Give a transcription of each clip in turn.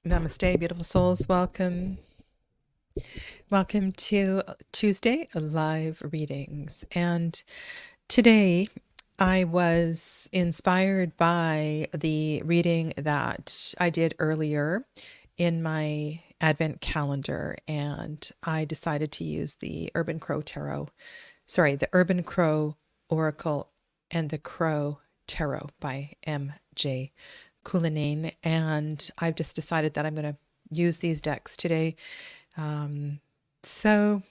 Namaste, beautiful souls. Welcome. Welcome to Tuesday live readings. And today I was inspired by the reading that I did earlier in my Advent calendar, and I decided to use the Urban Crow Oracle and the Crow Tarot by M.J. Cullinane. And I've just decided that I'm going to use these decks today. So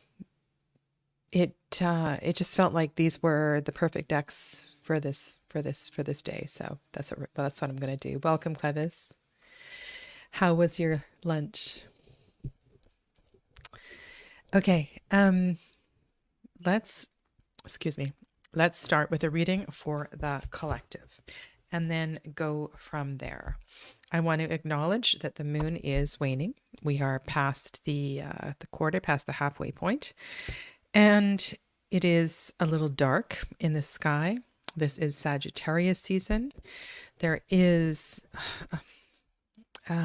it just felt like these were the perfect decks for this day. So that's what I'm going to do. Welcome, Clevis. How was your lunch? Okay. Let's start with a reading for the collective and then go from there. I want to acknowledge that the moon is waning. We are past the quarter, past the halfway point, and it is a little dark in the sky. This is Sagittarius season. There is I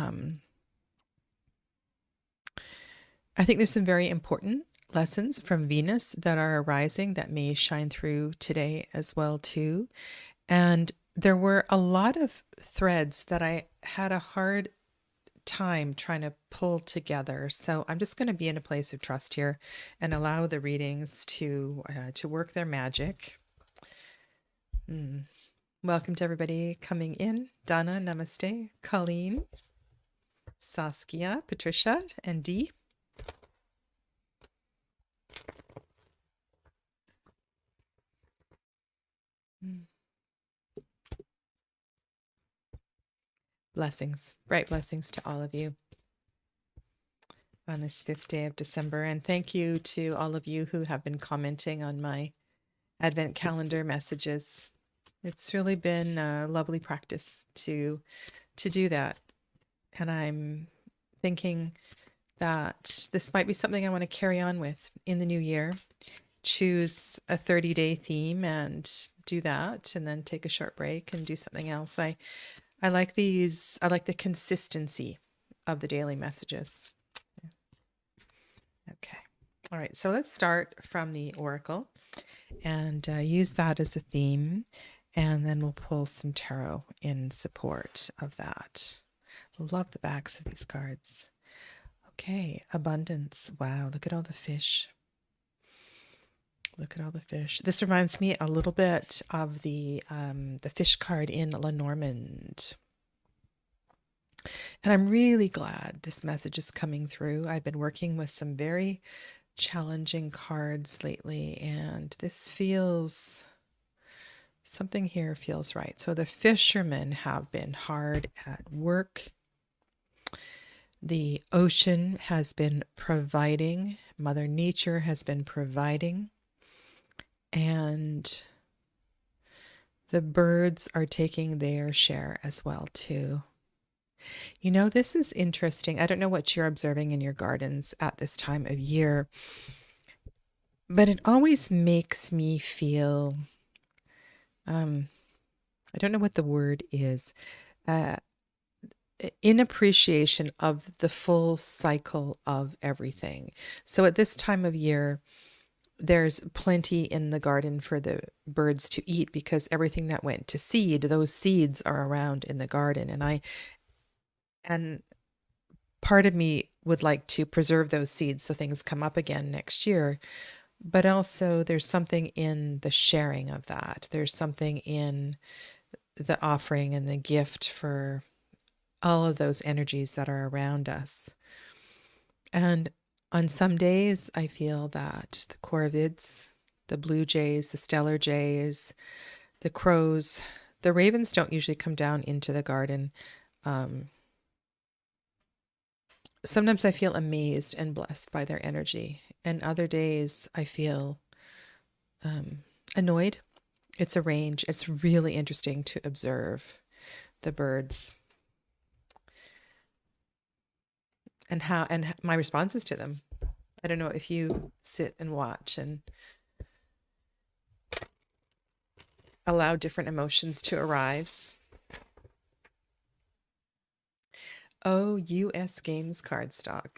think there's some very important lessons from Venus that are arising that may shine through today as well too. And there were a lot of threads that I had a hard time trying to pull together. So I'm just going to be in a place of trust here and allow the readings to work their magic. Welcome to everybody coming in. Donna, namaste. Colleen, Saskia, Patricia, and Dee. Blessings, bright blessings to all of you on this 5th day of December. And thank you to all of you who have been commenting on my Advent calendar messages. It's really been a lovely practice to do that. And I'm thinking that this might be something I want to carry on with in the new year. Choose a 30-day theme and do that, and then take a short break and do something else. I like these. I like the consistency of the daily messages. Okay. All right. So let's start from the Oracle and use that as a theme. And then we'll pull some tarot in support of that. Love the backs of these cards. Okay. Abundance. Wow. Look at all the fish. Look at all the fish. This reminds me a little bit of the fish card in Lenormand. And I'm really glad this message is coming through. I've been working with some very challenging cards lately, and this feels, something here feels right. So the fishermen have been hard at work. The ocean has been providing. Mother Nature has been providing. And the birds are taking their share as well too. You know, this is interesting. I don't know what you're observing in your gardens at this time of year, but it always makes me feel, I don't know what the word is, in appreciation of the full cycle of everything. So at this time of year, there's plenty in the garden for the birds to eat because everything that went to seed, those seeds are around in the garden. And part of me would like to preserve those seeds so things come up again next year. But also there's something in the sharing of that. There's something in the offering and the gift for all of those energies that are around us. And on some days, I feel that the corvids, the blue jays, the stellar jays, the crows, the ravens don't usually come down into the garden. Sometimes I feel amazed and blessed by their energy. And other days I feel annoyed. It's a range. It's really interesting to observe the birds and my responses to them. I don't know if you sit and watch and allow different emotions to arise. Oh, US Games cardstock.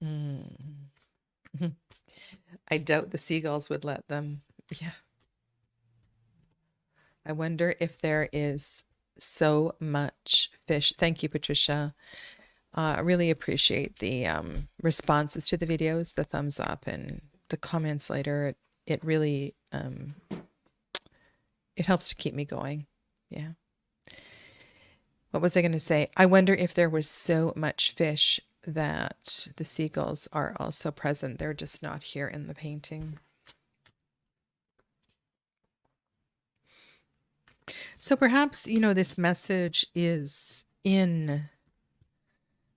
Mm. I doubt the seagulls would let them. Yeah. I wonder if there is so much fish. Thank you, Patricia. I really appreciate the responses to the videos, the thumbs up, and the comments later. It really it helps to keep me going. Yeah. What was I going to say? I wonder if there was so much fish that the seagulls are also present. They're just not here in the painting. So perhaps, you know, this message is in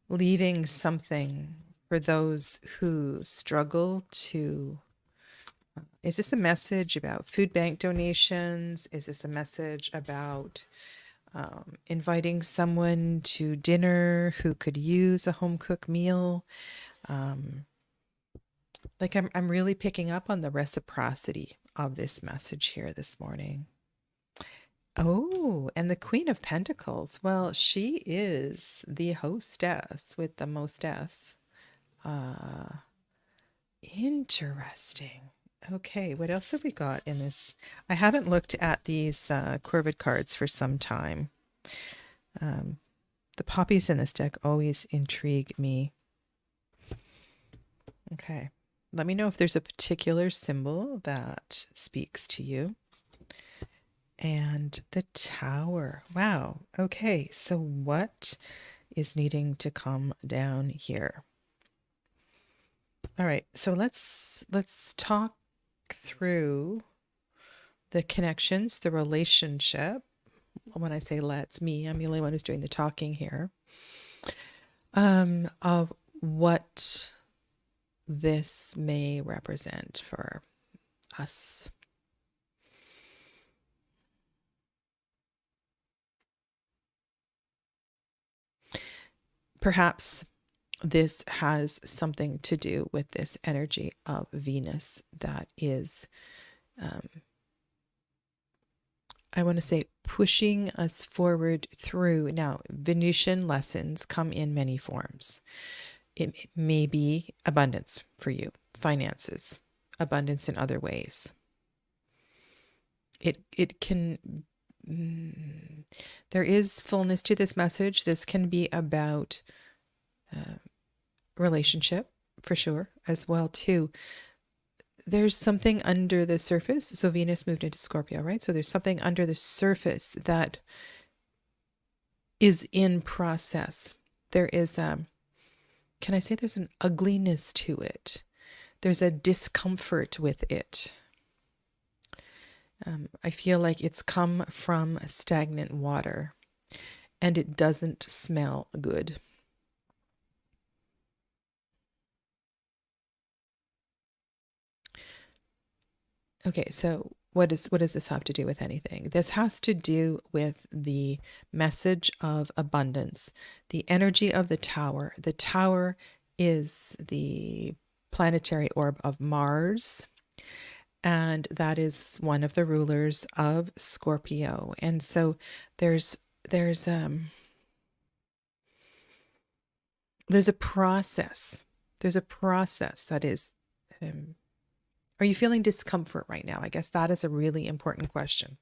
leaving something for those who struggle to. Is this a message about food bank donations? Is this a message about inviting someone to dinner who could use a home cooked meal? Like I'm really picking up on the reciprocity of this message here this morning. Oh, and the Queen of Pentacles. Well, she is the hostess with the mostess. Interesting. Okay, what else have we got in this? I haven't looked at these Corvid cards for some time. The poppies in this deck always intrigue me. Okay, let me know if there's a particular symbol that speaks to you. And the Tower. Wow. Okay, so what is needing to come down here? All right, so let's talk through the connections, the relationship. When I say let's, me, I'm the only one who's doing the talking here. Of what this may represent for us. Perhaps this has something to do with this energy of Venus that is, I want to say, pushing us forward through. Now, Venusian lessons come in many forms. It may be abundance for you, finances, abundance in other ways. It can, there is fullness to this message. This can be about relationship for sure as well too. There's something under the surface. So Venus moved into Scorpio, right? So there's something under the surface that is in process. There is can I say there's an ugliness to it? There's a discomfort with it. I feel like it's come from stagnant water and it doesn't smell good. Okay, so what does this have to do with anything? This has to do with the message of abundance, the energy of the Tower. The Tower is the planetary orb of Mars, and that is one of the rulers of Scorpio. And so there's a process. There's a process that is are you feeling discomfort right now? I guess that is a really important question.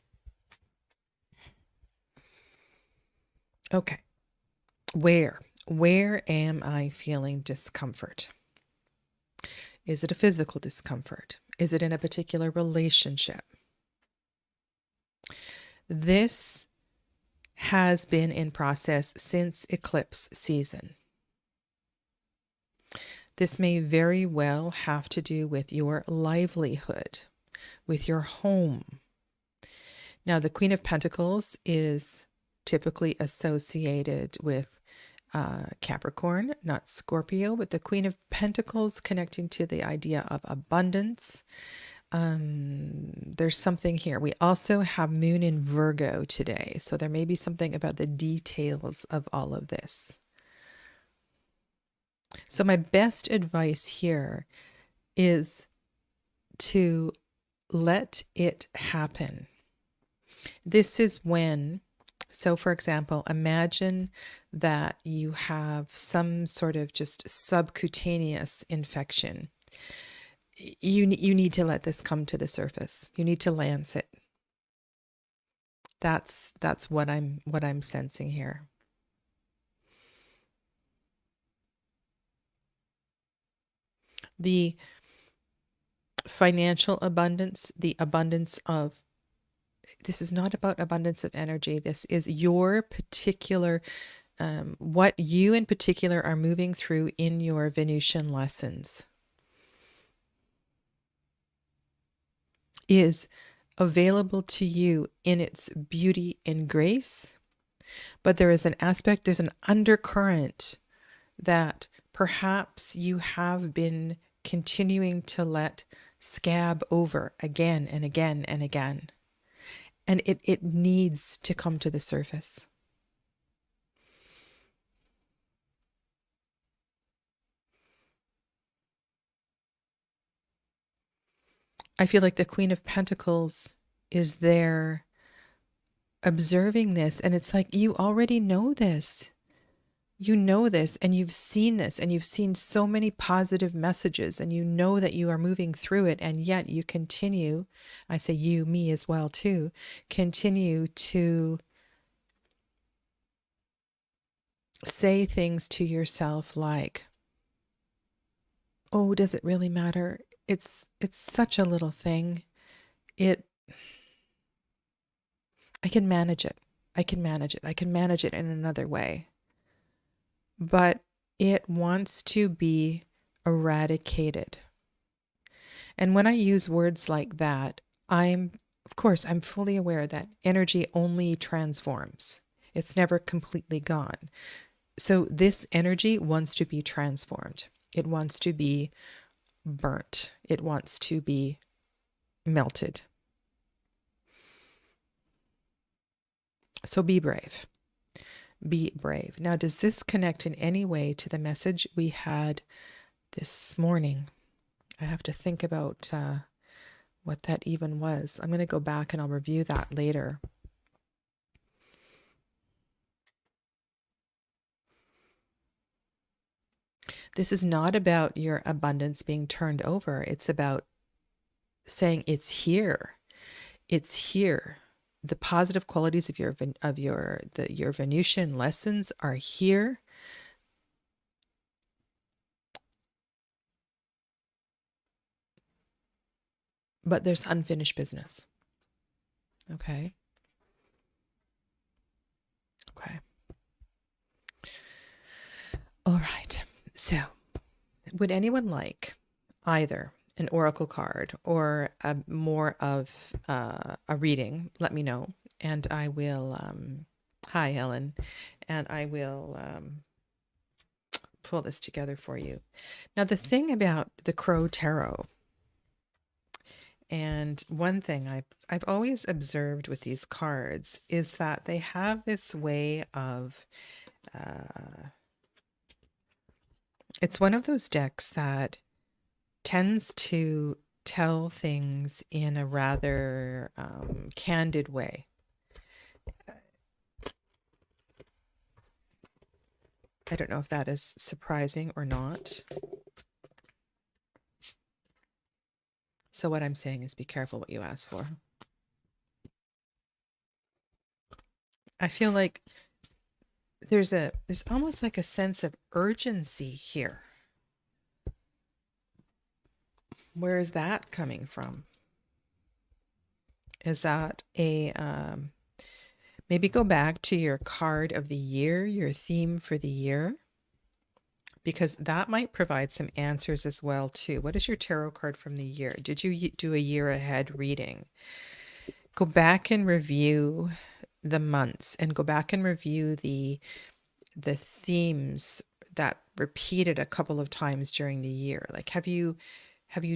Okay. Where am I feeling discomfort? Is it a physical discomfort? Is it in a particular relationship? This has been in process since eclipse season. This may very well have to do with your livelihood, with your home. Now, the Queen of Pentacles is typically associated with Capricorn, not Scorpio, but the Queen of Pentacles connecting to the idea of abundance. There's something here. We also have Moon in Virgo today, so there may be something about the details of all of this. So my best advice here is to let it happen. This is when, so for example, imagine that you have some sort of just subcutaneous infection. You need to let this come to the surface. You need to lance it. That's what I'm sensing here. The financial abundance, the abundance of, this is not about abundance of energy. This is your particular, what you in particular are moving through in your Venusian lessons is available to you in its beauty and grace. But there is an aspect, there's an undercurrent that perhaps you have been continuing to let scab over again and again and again. And it needs to come to the surface. I feel like the Queen of Pentacles is there observing this, and it's like, you already know this. You know this, and you've seen this, and you've seen so many positive messages, and you know that you are moving through it, and yet you continue, I say you, me as well too, continue to say things to yourself like, oh, does it really matter? It's such a little thing. I can manage it. I can manage it. I can manage it in another way. But it wants to be eradicated. And when I use words like that, of course, I'm fully aware that energy only transforms. It's never completely gone. So this energy wants to be transformed. It wants to be burnt. It wants to be melted. So be brave. Be brave. Now, does this connect in any way to the message we had this morning? I have to think about what that even was. I'm going to go back and I'll review that later. This is not about your abundance being turned over. It's about saying it's here. It's here. The positive qualities of your Venusian lessons are here. But there's unfinished business. Okay. Okay. All right. So, would anyone like either an oracle card or more of a reading? Let me know, and I will. Hi, Ellen, and I will pull this together for you. Now, the thing about the Crow Tarot, and one thing I've always observed with these cards is that they have this way of it's one of those decks that tends to tell things in a rather candid way. I don't know if that is surprising or not. So what I'm saying is be careful what you ask for. I feel like there's almost like a sense of urgency here. Where is that coming from? Is that a maybe go back to your card of the year, your theme for the year, because that might provide some answers as well too. What is your tarot card from the year? Did you do a year ahead reading? Go back and review the months and go back and review the themes that repeated a couple of times during the year. Like, have you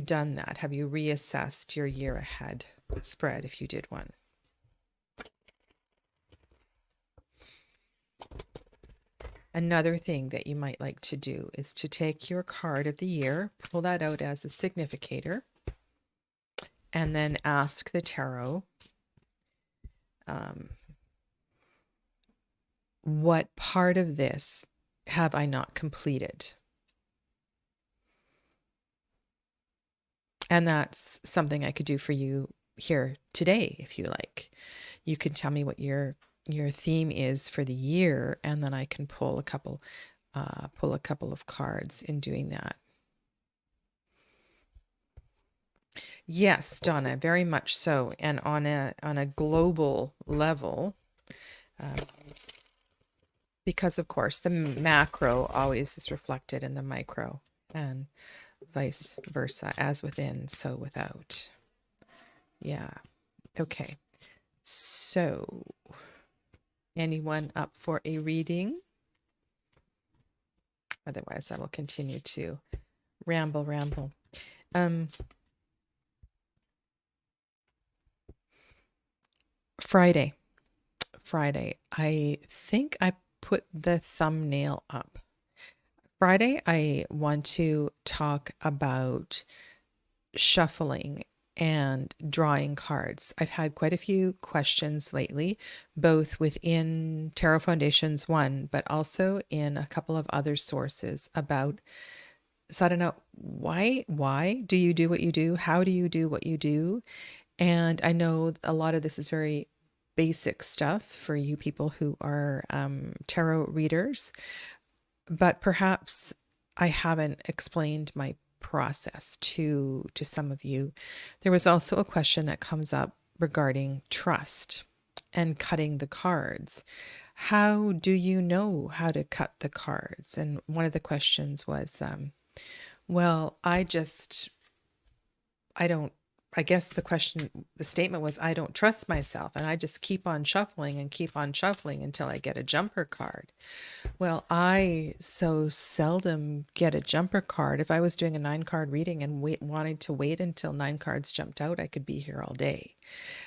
done that? Have you reassessed your year ahead spread if you did one? Another thing that you might like to do is to take your card of the year, pull that out as a significator, and then ask the tarot what part of this have I not completed? And that's something I could do for you here today, if you like. You can tell me what your theme is for the year, and then I can pull a couple of cards in doing that. Yes, Donna, very much so, and on a global level, because of course the macro always is reflected in the micro, and vice versa, as within, so without. Yeah. Okay. So, anyone up for a reading? Otherwise, I will continue to ramble. Friday. I think I put the thumbnail up. Friday, I want to talk about shuffling and drawing cards. I've had quite a few questions lately, both within Tarot Foundations 1, but also in a couple of other sources about Sadhana. Why do you do what you do? How do you do what you do? And I know a lot of this is very basic stuff for you people who are tarot readers, but perhaps I haven't explained my process to some of you. There was also a question that comes up regarding trust and cutting the cards. How do you know how to cut the cards? And one of the questions was, well, I don't, I guess the statement was, I don't trust myself, and I just keep on shuffling until I get a jumper card. Well, I so seldom get a jumper card. If I was doing a 9-card reading and wanted to wait until 9 cards jumped out, I could be here all day.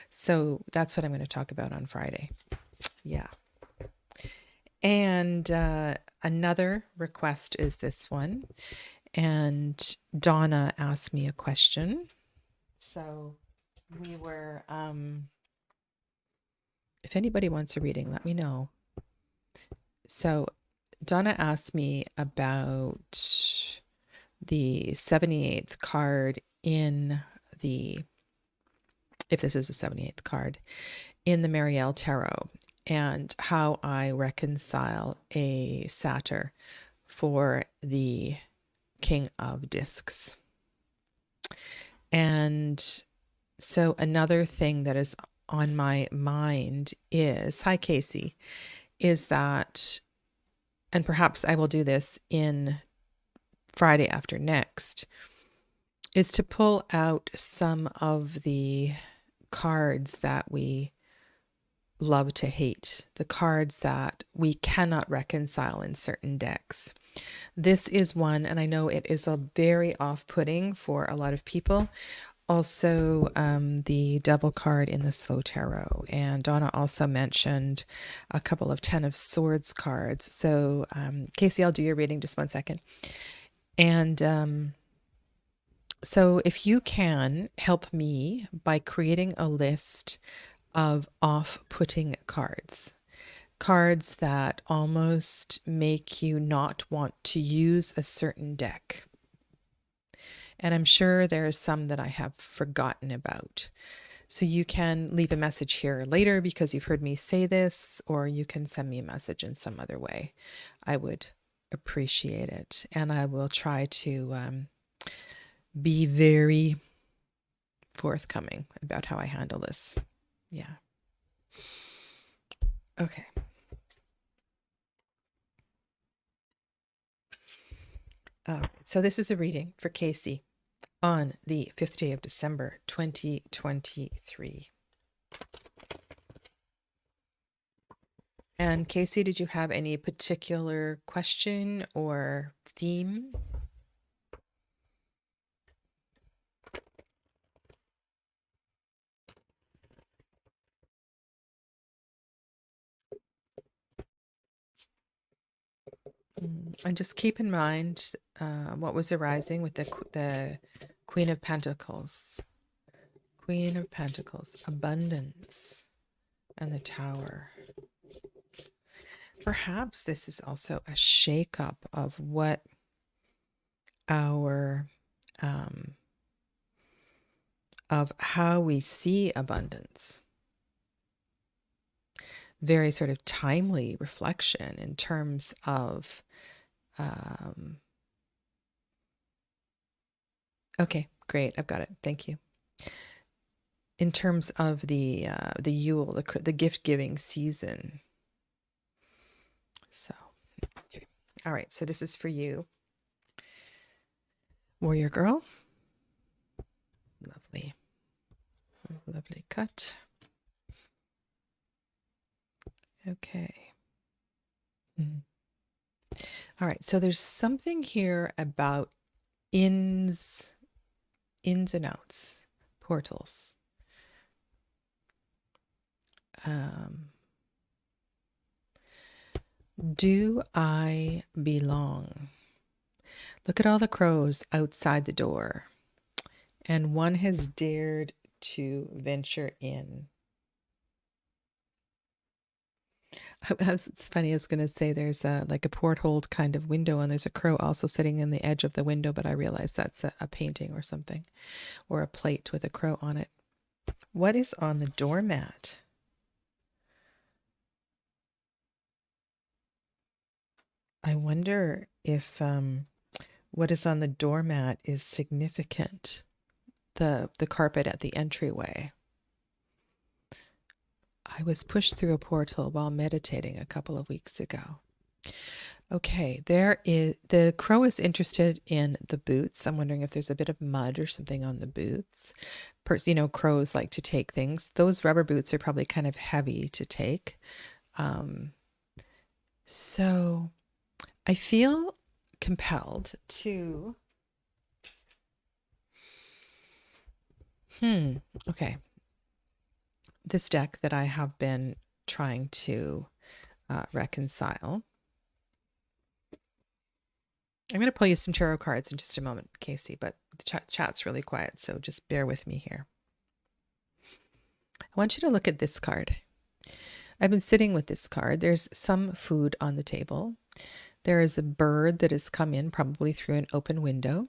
So that's what I'm going to talk about on Friday. Yeah. And another request is this one. And Donna asked me a question. So we were, if anybody wants a reading, let me know. So Donna asked me about the 78th card in the, if this is the 78th card, in the Marielle Tarot, and how I reconcile a satyr for the King of Discs. And so another thing that is on my mind is, hi Casey, is that, and perhaps I will do this in Friday after next, is to pull out some of the cards that we love to hate, the cards that we cannot reconcile in certain decks. This is one, and I know it is a very off-putting for a lot of people. Also, the Devil card in the Slow Tarot. And Donna also mentioned a couple of 10 of Swords cards. So, Casey, I'll do your reading just one second. And so if you can help me by creating a list of off-putting cards, cards that almost make you not want to use a certain deck. And I'm sure there are some that I have forgotten about. So you can leave a message here later because you've heard me say this, or you can send me a message in some other way. I would appreciate it. And I will try to be very forthcoming about how I handle this. Yeah. Okay. So this is a reading for Casey on the 5th day of December, 2023. And Casey, did you have any particular question or theme? And just keep in mind what was arising with the Queen of Pentacles. Queen of Pentacles, abundance, and the Tower. Perhaps this is also a shakeup of what our of how we see abundance. Very sort of timely reflection in terms of okay, great, I've got it. Thank you. In terms of the Yule, the gift giving season. So, okay. All right. So this is for you, warrior girl. Lovely, lovely cut. Okay. All right. So there's something here about ins and outs, portals. Do I belong? Look at all the crows outside the door, and one has dared to venture in. It's funny, I was going to say there's like a porthole kind of window, and there's a crow also sitting in the edge of the window, but I realized that's a painting or something, or a plate with a crow on it. What is on the doormat? I wonder if what is on the doormat is significant. The carpet at the entryway. I was pushed through a portal while meditating a couple of weeks ago. Okay, the crow is interested in the boots. I'm wondering if there's a bit of mud or something on the boots. Crows like to take things. Those rubber boots are probably kind of heavy to take. So I feel compelled to... Okay. This deck that I have been trying to reconcile. I'm going to pull you some tarot cards in just a moment, Casey, but the chat's really quiet, so just bear with me here. I want you to look at this card. I've been sitting with this card. There's some food on the table. There is a bird that has come in, probably through an open window.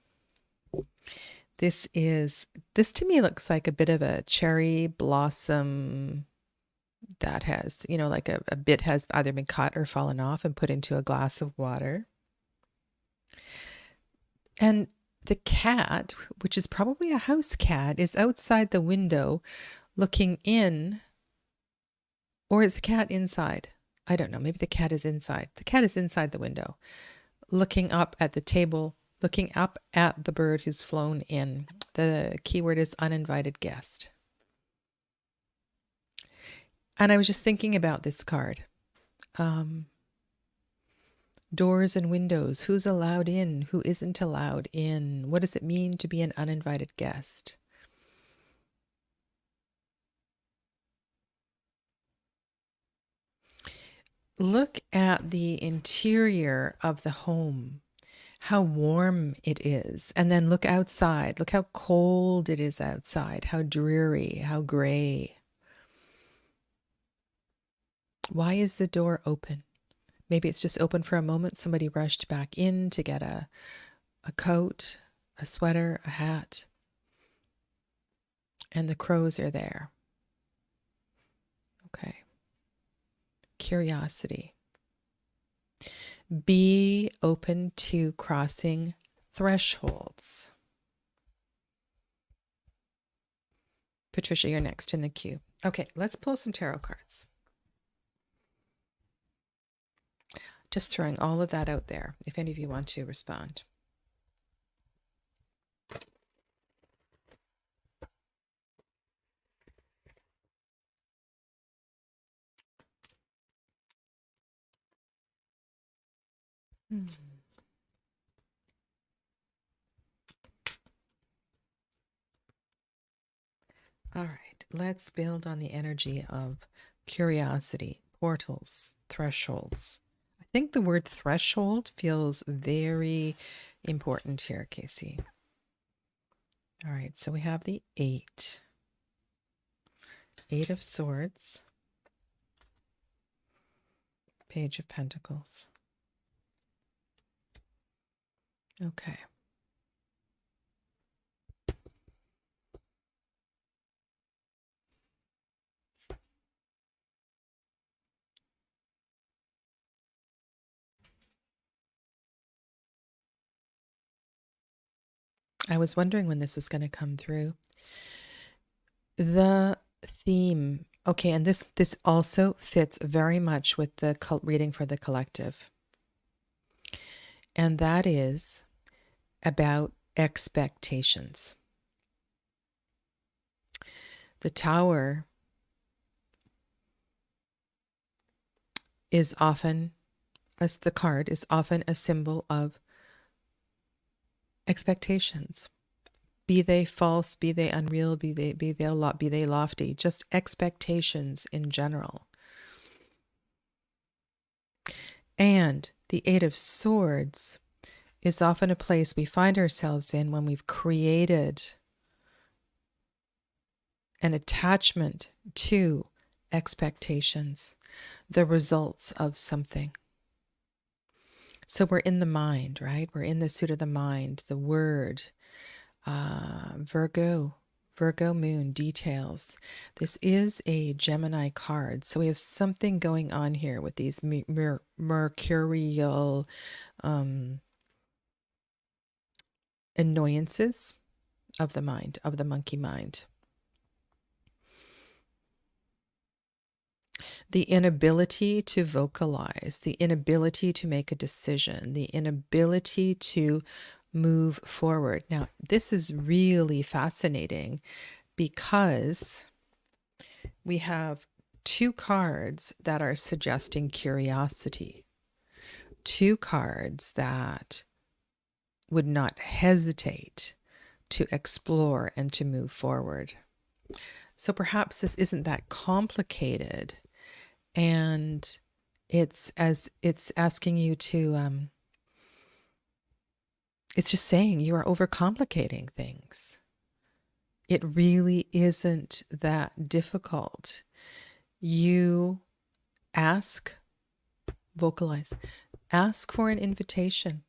This to me looks like a bit of a cherry blossom that has, like a bit has either been cut or fallen off and put into a glass of water. And the cat, which is probably a house cat, is outside the window looking in. Or is the cat inside? I don't know. Maybe the cat is inside. The cat is inside the window, looking up at the table, looking up at the bird who's flown in. The keyword is uninvited guest. And I was just thinking about this card. Doors and windows. Who's allowed in? Who isn't allowed in? What does it mean to be an uninvited guest? Look at the interior of the home, how warm it is. And then look outside. Look how cold it is outside, how dreary, how gray. Why is the door open? Maybe it's just open for a moment. Somebody rushed back in to get a coat, a sweater, a hat. And the crows are there. Okay. Curiosity. Be open to crossing thresholds. Patricia, you're next in the queue. Okay, let's pull some tarot cards. Just throwing all of that out there, if any of you want to respond. All right, let's build on the energy of curiosity, portals, thresholds. I think the word threshold feels very important here, Casey. All right, so we have the 8. Eight of Swords, Page of Pentacles. Okay. I was wondering when this was going to come through. The theme, okay, and this also fits very much with the reading for the collective. And that is about expectations. The Tower is often, as the card is often a symbol of expectations. Be they false, be they unreal, be they lofty, just expectations in general. And the Eight of Swords is often a place we find ourselves in when we've created an attachment to expectations, the results of something. So we're in the mind, right? We're in the suit of the mind, the word, Virgo moon, details. This is a Gemini card. So we have something going on here with these mercurial annoyances of the mind, of the monkey mind. The inability to vocalize, the inability to make a decision, the inability to move forward. Now, this is really fascinating because we have two cards that are suggesting curiosity, two cards that would not hesitate to explore and to move forward. So perhaps this isn't that complicated, and it's asking you to it's just saying you are overcomplicating things. It really isn't that difficult. You ask, vocalize, ask for an invitation.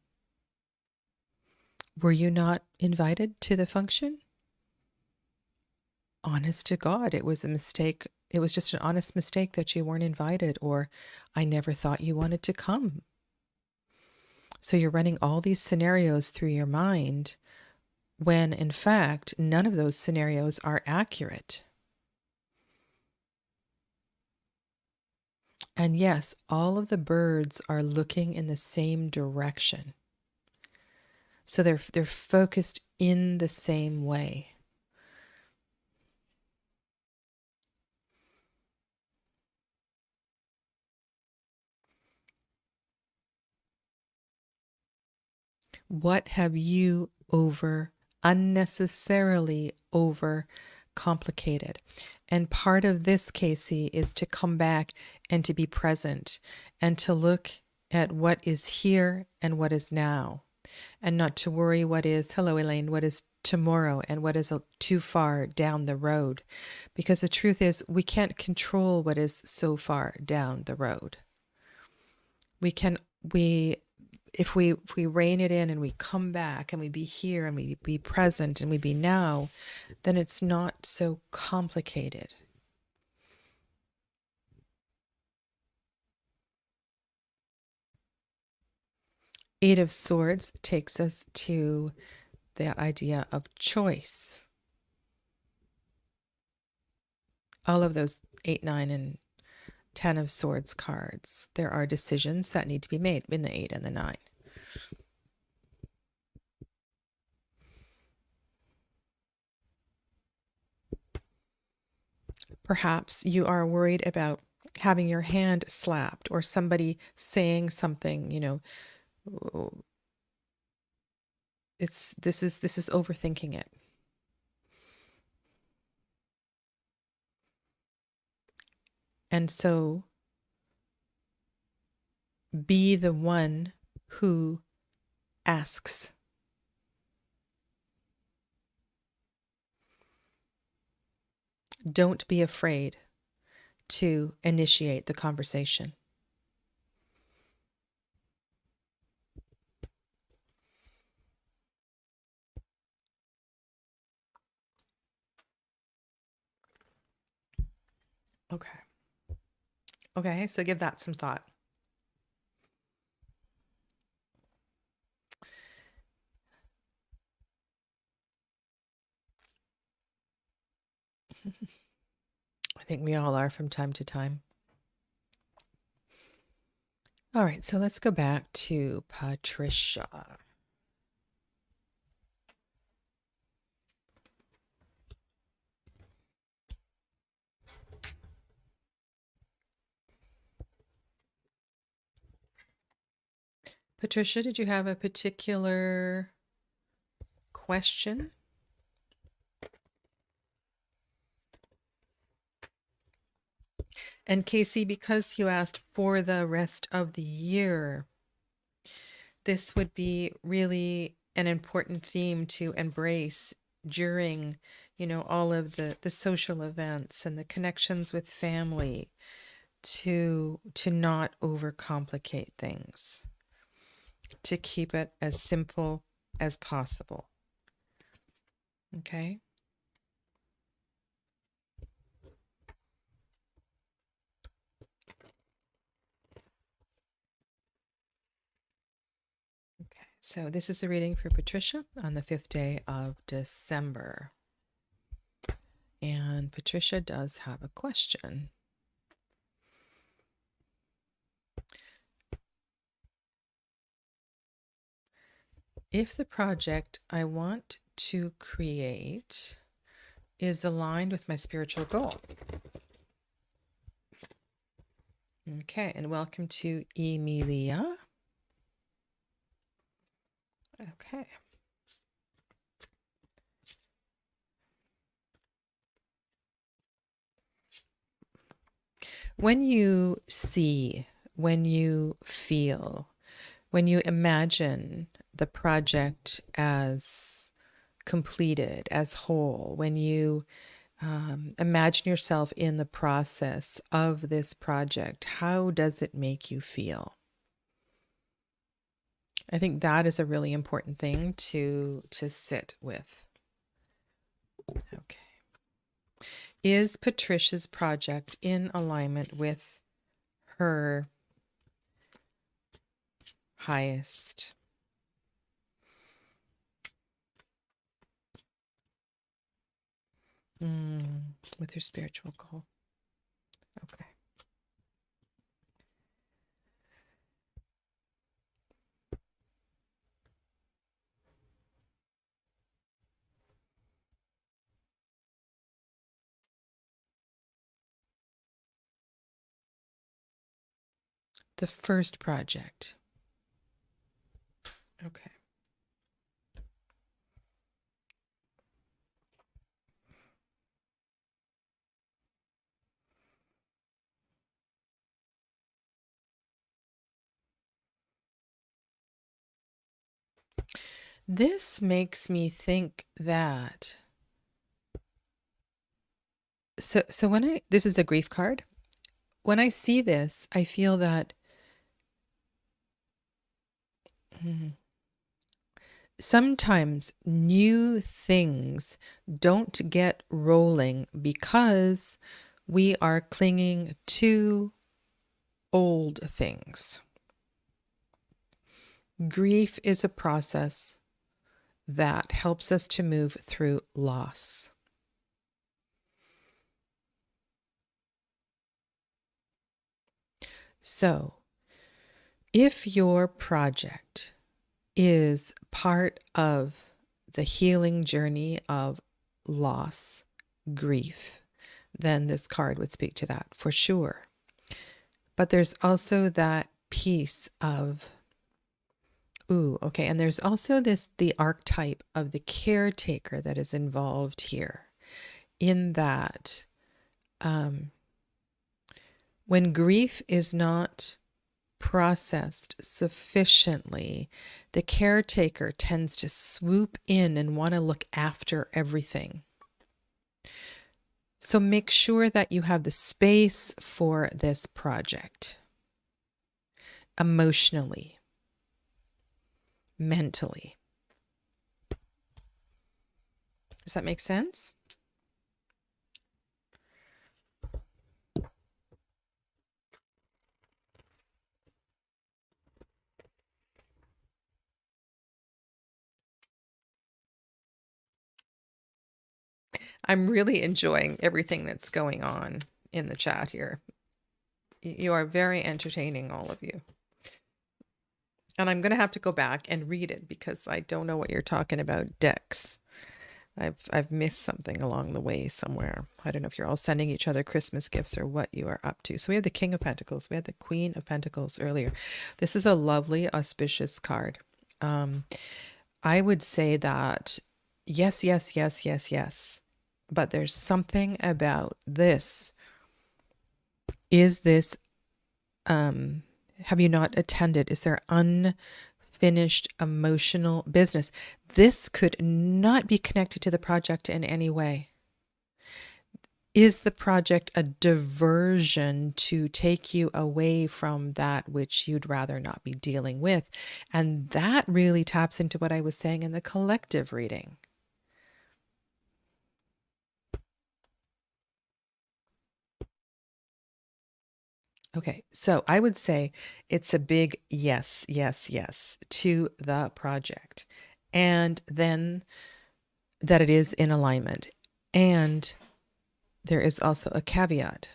Were you not invited to the function? Honest to God, it was a mistake. It was just an honest mistake that you weren't invited, or I never thought you wanted to come. So you're running all these scenarios through your mind when, in fact, none of those scenarios are accurate. And yes, all of the birds are looking in the same direction. So they're focused in the same way. What have you unnecessarily over complicated? And part of this, Casey, is to come back and to be present and to look at what is here and what is now, and not to worry what is, hello Elaine, what is tomorrow and what is too far down the road. Because the truth is, we can't control what is so far down the road. If we rein it in and we come back and we be here and we be present and we be now, then it's not so complicated. Eight of Swords takes us to that idea of choice. All of those 8, 9, and 10 of Swords cards, there are decisions that need to be made in the 8 and the 9. Perhaps you are worried about having your hand slapped or somebody saying something, this is overthinking it. And so be the one who asks. Don't be afraid to initiate the conversation. Okay. Okay, so give that some thought. I think we all are from time to time. All right, so let's go back to Patricia. Patricia, did you have a particular question? And Casey, because you asked for the rest of the year, this would be really an important theme to embrace during, all of the social events and the connections with family, to not overcomplicate things, to keep it as simple as possible. Okay? Okay, so this is a reading for Patricia on the 5th day of December. And Patricia does have a question. If the project I want to create is aligned with my spiritual goal. Okay, and welcome to Emilia. Okay. When you see, when you feel, when you imagine the project as completed, as whole, when you imagine yourself in the process of this project, how does it make you feel? I think that is a really important thing to sit with. Okay. Is Patricia's project in alignment with her highest? With her spiritual goal. Okay. The first project. Okay. This makes me think that so when this is a grief card. When I see this, I feel that sometimes new things don't get rolling because we are clinging to old things. Grief is a process that helps us to move through loss. So, if your project is part of the healing journey of loss, grief, then this card would speak to that for sure. But there's also that piece of, and there's also the archetype of the caretaker that is involved here, in that when grief is not processed sufficiently, the caretaker tends to swoop in and want to look after everything. So make sure that you have the space for this project emotionally, mentally. Does that make sense? I'm really enjoying everything that's going on in the chat here. You are very entertaining, all of you. And I'm going to have to go back and read it because I don't know what you're talking about, decks. I've missed something along the way somewhere. I don't know if you're all sending each other Christmas gifts or what you are up to. So we have the King of Pentacles. We had the Queen of Pentacles earlier. This is a lovely, auspicious card. I would say that yes, yes, yes, yes, yes. But there's something about this. Is this, have you not attended? Is there unfinished emotional business? This could not be connected to the project in any way. Is the project a diversion to take you away from that which you'd rather not be dealing with? And that really taps into what I was saying in the collective reading. Okay, so I would say it's a big yes, yes, yes to the project. And then that it is in alignment. And there is also a caveat.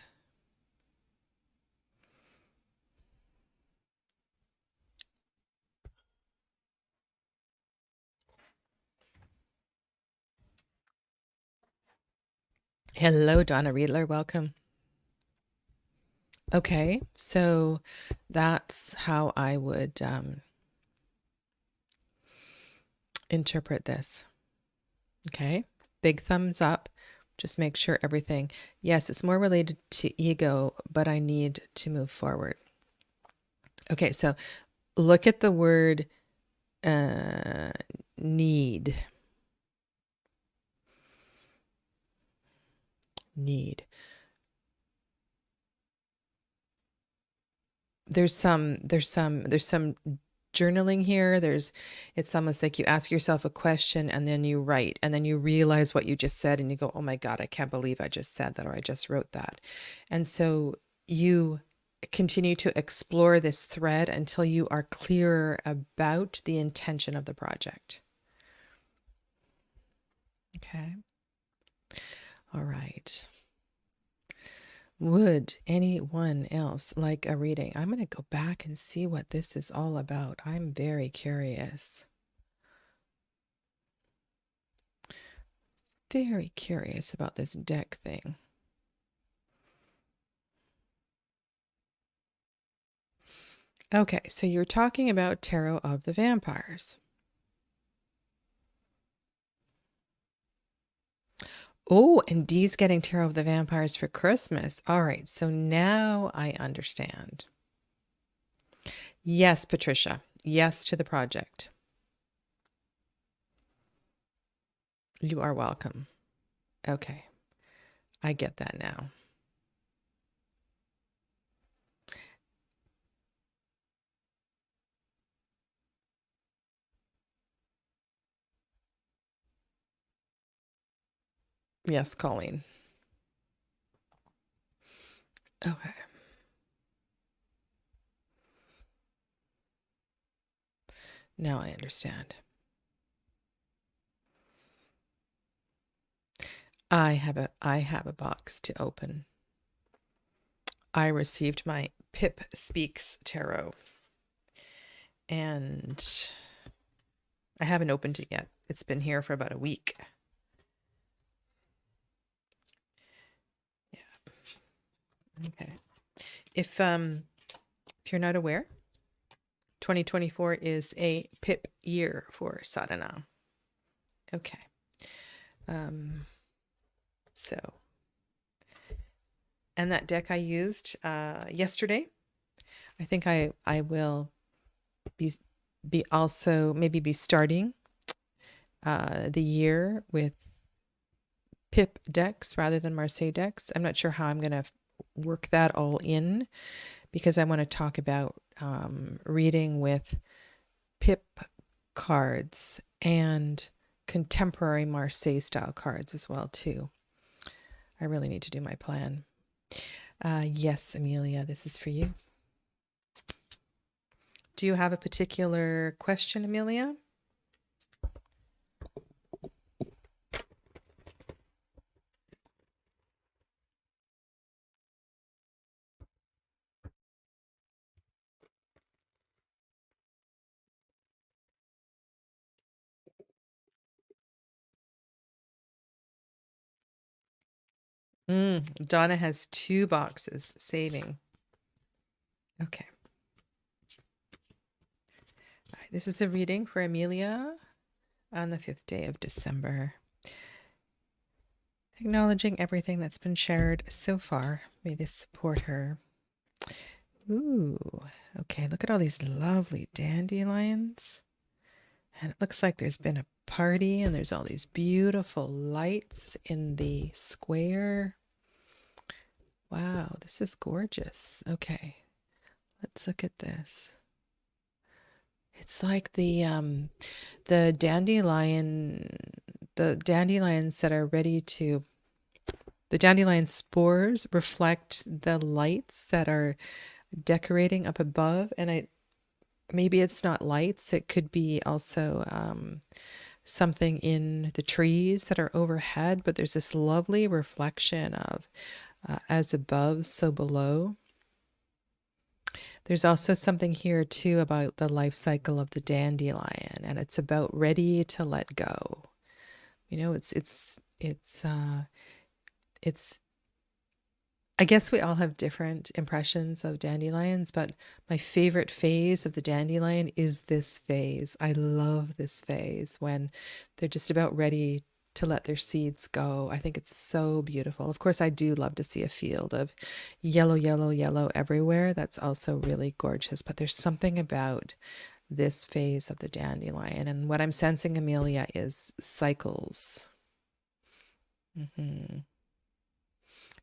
Hello, Donna Riedler. Welcome. Okay, so that's how I would interpret this. Okay, big thumbs up. Just make sure everything, yes, it's more related to ego, but I need to move forward. Okay, so look at the word need. Need. There's some journaling here. It's almost like you ask yourself a question and then you write and then you realize what you just said and you go, oh my God, I can't believe I just said that or I just wrote that. And so you continue to explore this thread until you are clearer about the intention of the project. Okay. All right. Would anyone else like a reading? I'm going to go back and see what this is all about. I'm very curious. Very curious about this deck thing. Okay, so you're talking about Tarot of the Vampires. Oh, and Dee's getting Tarot of the Vampires for Christmas. All right, so now I understand. Yes, Patricia. Yes to the project. You are welcome. Okay, I get that now. Yes, Colleen. Okay. Now I understand. I have a box to open. I received my Pip Speaks Tarot. And I haven't opened it yet. It's been here for about a week. Yeah. Okay. If you're not aware, 2024 is a Pip year for Sadhana. Okay. So, and that deck I used yesterday, I think I will be also maybe be starting the year with Pip decks rather than Marseille decks. I'm not sure how I'm going to work that all in because I want to talk about reading with Pip cards and contemporary Marseille style cards as well too. I really need to do my plan. Yes, Amelia, this is for you. Do you have a particular question, Amelia? Donna has 2 boxes saving. Okay. All right, this is a reading for Amelia on the 5th day of December. Acknowledging everything that's been shared so far. May this support her. Ooh, okay, look at all these lovely dandelions. And it looks like there's been a party and there's all these beautiful lights in the square. Wow, this is gorgeous. Okay, let's look at this. It's like the dandelions that are ready to, the dandelion spores reflect the lights that are decorating up above. And maybe it's not lights, it could be also something in the trees that are overhead, but there's this lovely reflection of as above, so below. There's also something here too about the life cycle of the dandelion, and it's about ready to let go. You know, it's I guess we all have different impressions of dandelions, but my favorite phase of the dandelion is this phase. I love this phase when they're just about ready to let their seeds go. I think it's so beautiful. Of course, I do love to see a field of yellow, yellow, yellow everywhere. That's also really gorgeous, but there's something about this phase of the dandelion. And what I'm sensing, Amelia, is cycles.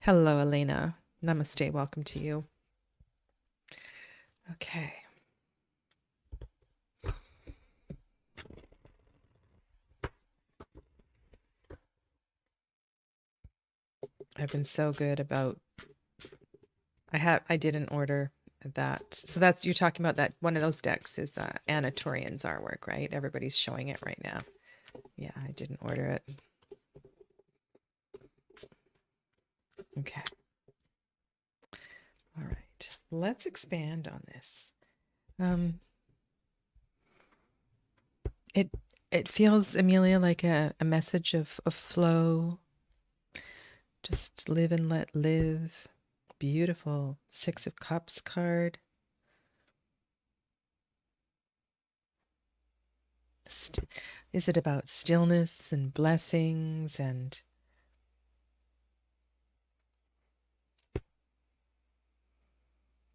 Hello, Elena. Namaste. Welcome to you. Okay. I've been so good about, I didn't order that. So that's, you're talking about that, one of those decks is Anna Torian's artwork, right? Everybody's showing it right now. Yeah, I didn't order it. Okay. All right. Let's expand on this. It feels, Amelia, like a message of flow. Just live and let live. Beautiful 6 of Cups card. Is it about stillness and blessings and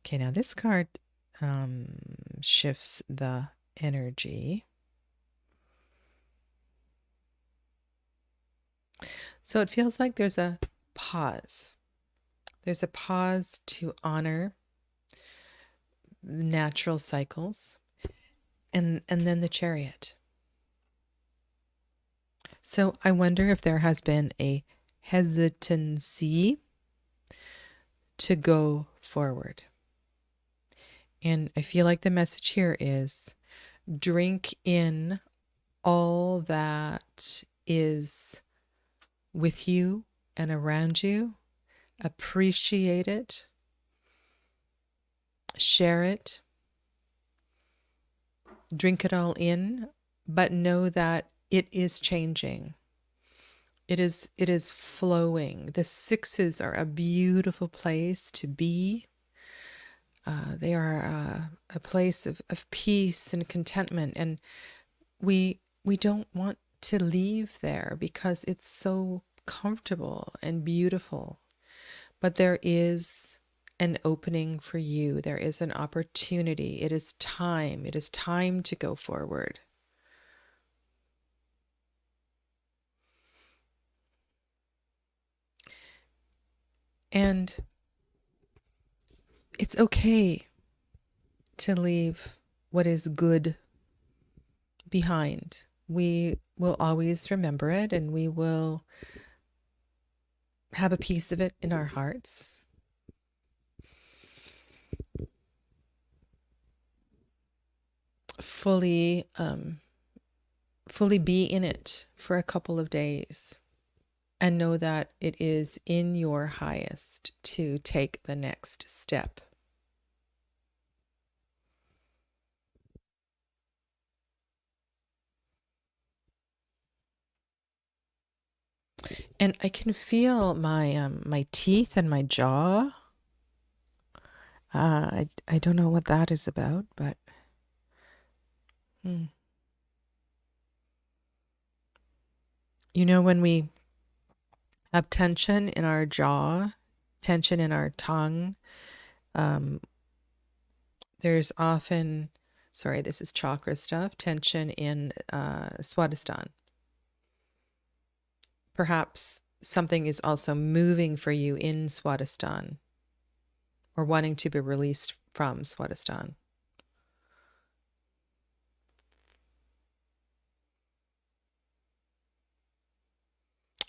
okay, now this card shifts the energy. So it feels like there's a pause. There's a pause to honor natural cycles and then the Chariot. So I wonder if there has been a hesitancy to go forward. And I feel like the message here is drink in all that is with you and around you. Appreciate it. Share it. Drink it all in, but know that it is changing. It is flowing. The 6s are a beautiful place to be. They are a place of peace and contentment, and we don't want to leave there because it's so comfortable and beautiful. But there is an opening for you. There is an opportunity. It is time. It is time to go forward. And it's okay to leave what is good behind. We will always remember it, and we will have a piece of it in our hearts. Fully be in it for a couple of days and know that it is in your highest to take the next step. And I can feel my teeth and my jaw. I don't know what that is about, but you know, when we have tension in our jaw, tension in our tongue, there's often, sorry, this is chakra stuff, tension in Swadhisthana. Perhaps something is also moving for you in Swadhisthana or wanting to be released from Swadhisthana.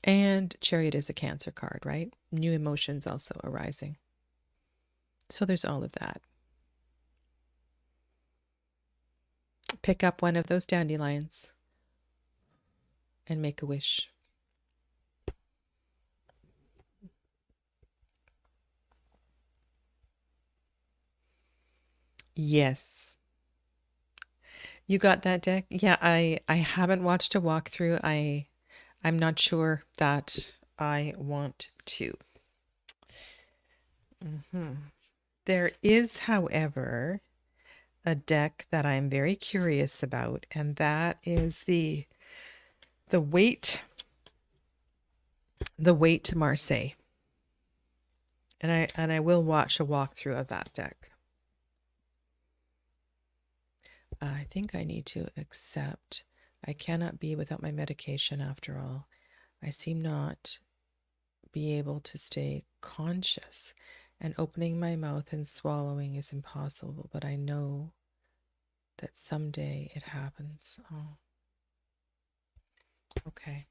And Chariot is a Cancer card, right? New emotions also arising. So there's all of that. Pick up one of those dandelions and make a wish. Yes. You got that deck? Yeah, I haven't watched a walkthrough. I'm not sure that I want to. There is, however, a deck that I'm very curious about, and that is the weight to Marseille. And I will watch a walkthrough of that deck. I think I need to accept I cannot be without my medication after all. I seem not be able to stay conscious, and opening my mouth and swallowing is impossible, but I know that someday it happens. Oh. Okay.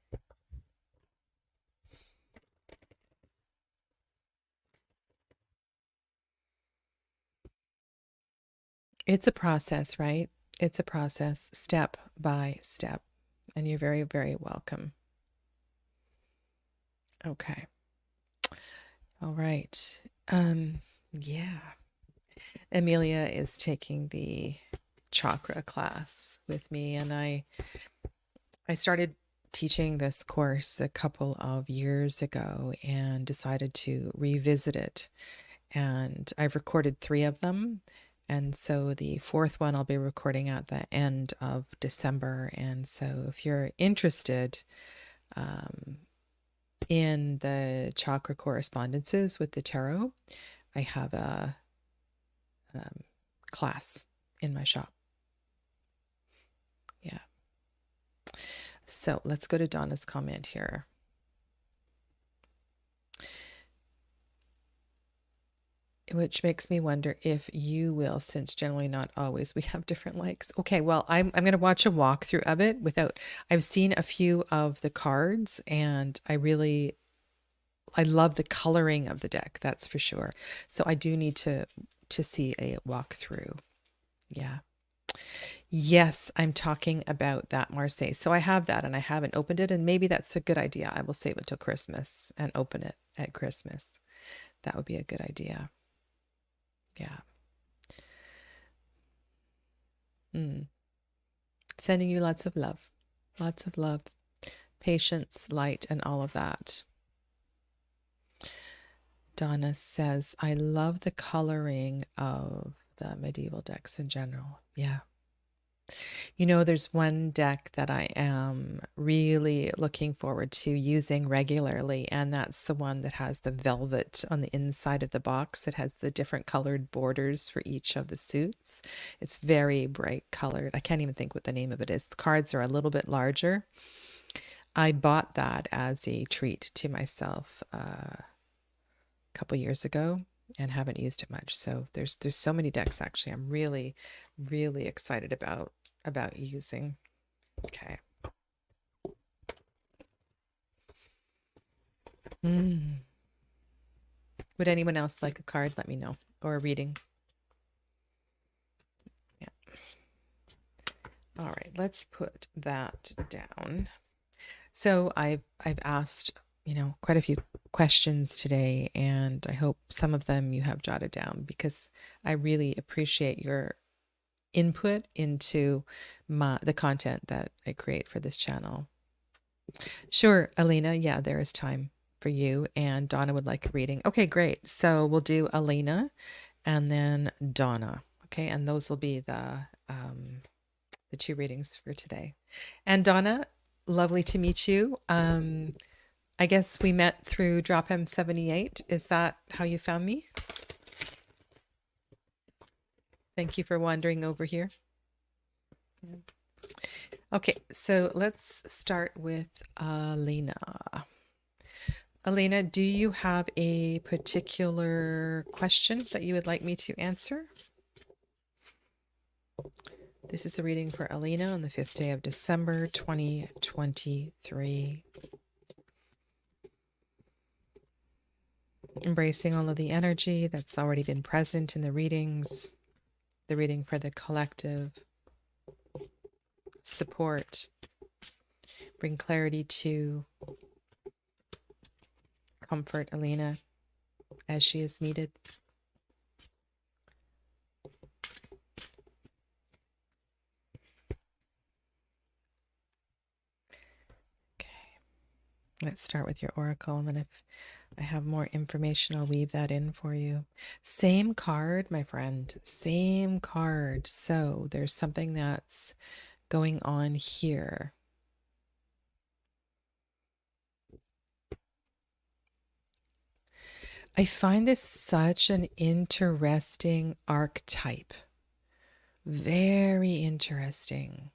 It's a process, right? It's a process, step by step. And you're very, very welcome. Okay. All right. Yeah. Amelia is taking the chakra class with me, and I started teaching this course a couple of years ago and decided to revisit it. And I've recorded 3 of them. And so the 4th one I'll be recording at the end of December. And so if you're interested in the chakra correspondences with the tarot, I have a class in my shop. Yeah. So let's go to Donna's comment here. Which makes me wonder if you will, since generally not always we have different likes. Okay, well, I'm going to watch a walkthrough of it without, I've seen a few of the cards, and I love the coloring of the deck, that's for sure. So I do need to see a walkthrough. Yeah. Yes, I'm talking about that Marseille. So I have that and I haven't opened it, and maybe that's a good idea. I will save it till Christmas and open it at Christmas. That would be a good idea. Yeah. Sending you lots of love, patience, light, and all of that. Donna says, I love the coloring of the medieval decks in general. Yeah. You know, there's one deck that I am really looking forward to using regularly, and that's the one that has the velvet on the inside of the box. It has the different colored borders for each of the suits. It's very bright colored. I can't even think what the name of it is. The cards are a little bit larger. I bought that as a treat to myself couple years ago and haven't used it much. So there's so many decks actually. I'm really, really excited about using. Okay. Would anyone else like a card? Let me know. Or a reading. Yeah. All right, let's put that down. So I've asked, quite a few questions today, and I hope some of them you have jotted down because I really appreciate your input into the content that I create for this channel. Sure, Alina. Yeah, there is time for you, and Donna would like a reading. Okay, great. So we'll do Alina and then Donna. Okay, and those will be the 2 readings for today. And Donna, lovely to meet you. I guess we met through Drop M78. Is that how you found me? Thank you for wandering over here. Okay, so let's start with Alina. Alina, do you have a particular question that you would like me to answer? This is a reading for Alina on the 5th day of December, 2023. Embracing all of the energy that's already been present in the readings, the reading for the collective, support, bring clarity to comfort Alina as she is needed. Okay, let's start with your oracle, and then if I have more information, I'll weave that in for you. Same card, my friend, same card. So there's something that's going on here. I find this such an interesting archetype. Very interesting.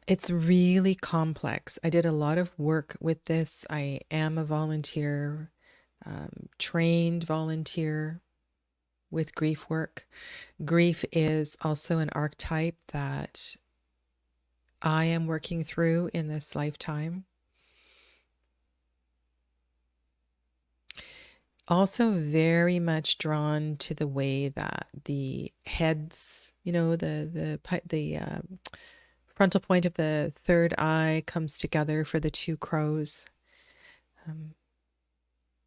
It's really complex. I did a lot of work with this. I am a volunteer, trained volunteer with grief work. Grief is also an archetype that I am working through in this lifetime. Also very much drawn to the way that the heads, the frontal point of the third eye comes together for the 2 crows.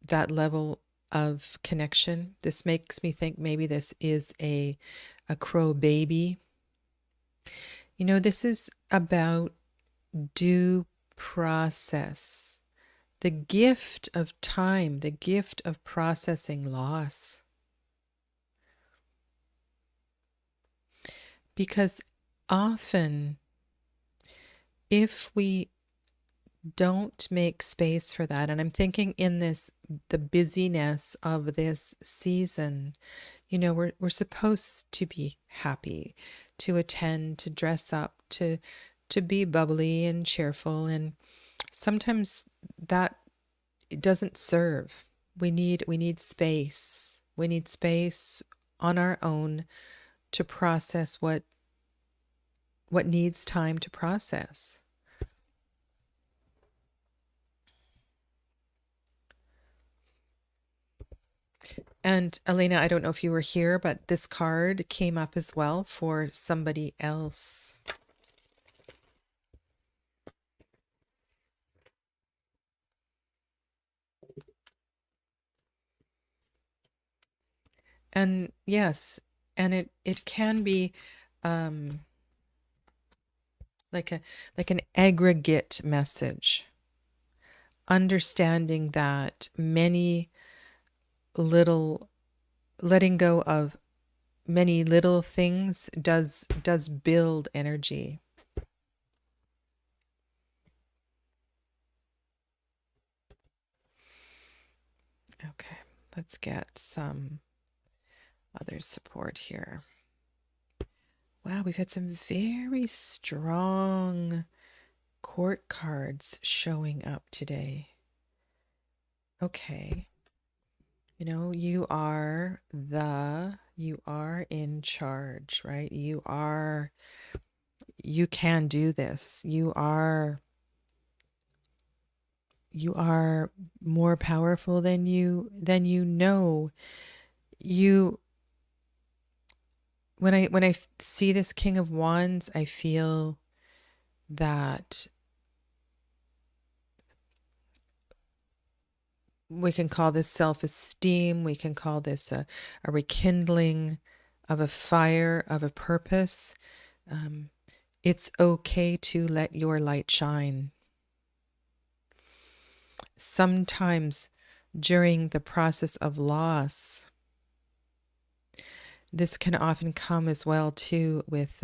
That level of connection. This makes me think maybe this is a crow baby. This is about due process. The gift of time, the gift of processing loss. Because often, if we don't make space for that, and I'm thinking in the busyness of this season, we're supposed to be happy, to attend, to dress up, to be bubbly and cheerful, and sometimes that doesn't serve. We need space. We need space on our own to process what needs time to process. And Elena, I don't know if you were here, but this card came up as well for somebody else. And yes, and it can be like an aggregate message. Understanding that many little letting go of many little things does build energy. Okay, let's get some other support here. Wow, we've had some very strong court cards showing up today. okay, you are in charge, right? You can do this. You are more powerful than you know. You when I see this King of Wands, I feel that we can call this self-esteem, we can call this a rekindling of a fire, of a purpose. It's okay to let your light shine. Sometimes during the process of loss, this can often come as well too with